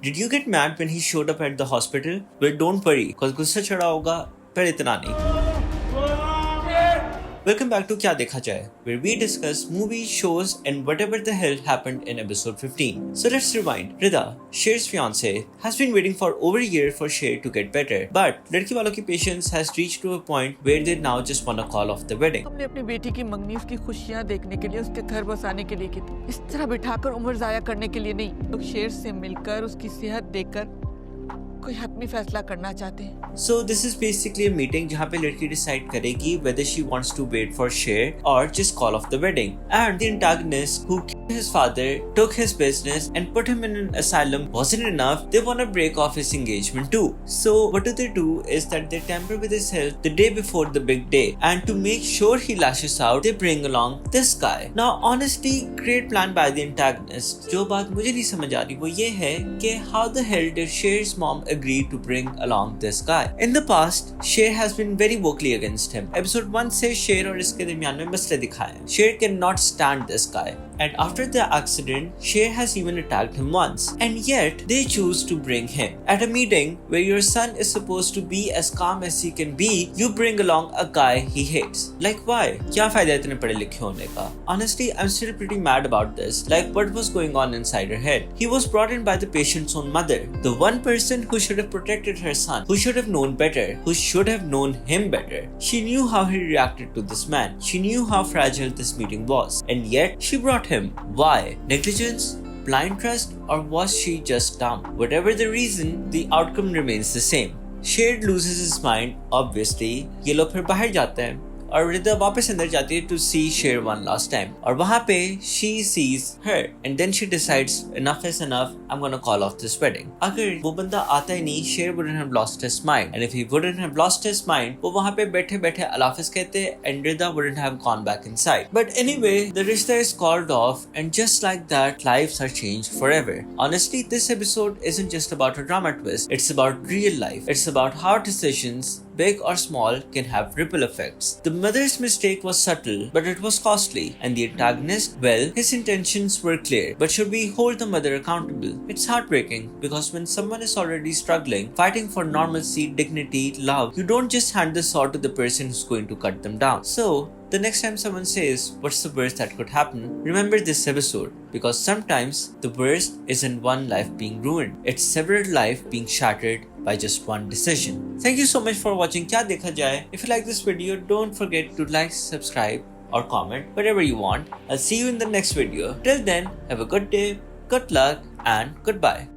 Did you get mad when he showed up at the hospital? Well, don't worry, cause गुस्सा चढ़ा होगा, पर इतना नहीं. Welcome back to क्या देखा जाए, where we discuss movies, shows, and whatever the hell happened in episode 15. So let's rewind. Rida, Sher's fiance, has been waiting for over a year for Sher to get better, but लड़की वालों की patience has reached to a point where they now just want to call off the wedding. हमने अपनी बेटी की मंगनी उसकी खुशियाँ देखने के लिए, उसके घर बसाने के लिए की थी, इस तरह बिठाकर उम्र जाया करने के लिए नहीं. लोग शेर से मिलकर उसकी सेहत देखकर कोई हतमी फैसला करना चाहते हैं. So this is basically a meeting जहाँ पे लड़की decide करेगी whether she wants to wait for Sher or just call off the wedding. And the antagonist who killed his father, took his business and put him in an asylum wasn't enough. They want to break off his engagement too. So what do is that they tamper with his health the day before the big day, and to make sure he lashes out, they bring along this guy. Now honestly, great plan by the antagonist. जो बात मुझे नहीं समझ आ रही वो ये है कि how the hell did Sher's mom agree to bring along this guy? In the past, Sher has been very vocally against him. Episode 1 से Sher और इसके दरमियान में मसले दिखाए हैं. Sher cannot stand this guy. And after the accident, Sher has even attacked him once. And yet, they choose to bring him. At a meeting where your son is supposed to be as calm as he can be, you bring along a guy he hates. Like why? क्या फायदा इतने पढ़े लिखे होने का? Honestly, I'm still pretty mad about this. Like what was going on inside her head? He was brought in by the patient's own mother. The one person who should have protected her son, who should have known better, who should have known him better. She knew how he reacted to this man. She knew how fragile this meeting was. And yet, she brought him. Why? Negligence? Blind trust? Or was she just dumb? Whatever the reason, the outcome remains the same. Sher loses his mind, obviously. ये लोग फिर बाहर जाते हैं और रिदा वापस अंदर जाती है to see Sher one last time. और वहाँ पे she sees her and then she decides enough is enough. I'm gonna call off this wedding. अगर वो बंदा आता ही नहीं, Sher wouldn't have lost his mind. And if he wouldn't have lost his mind, वो वहाँ पे बैठे बैठे अलाफिज कहते and Rida wouldn't have gone back inside. But anyway, the rishta is called off and just like that, lives are changed forever. Honestly, this episode isn't just about a drama twist. It's about real life. It's about how decisions, big or small, can have ripple effects. The mother's mistake was subtle, but it was costly. And the antagonist, well, his intentions were clear. But should we hold the mother accountable? It's heartbreaking because when someone is already struggling, fighting for normalcy, dignity, love, you don't just hand the sword to the person who's going to cut them down. So, the next time someone says, what's the worst that could happen? Remember this episode, because sometimes the worst isn't one life being ruined. It's several lives being shattered by just one decision. Thank you so much for watching क्या देखा जाए. If you like this video, don't forget to like, subscribe or comment, whatever you want. I'll see you in the next video. Till then, have a good day, good luck and goodbye.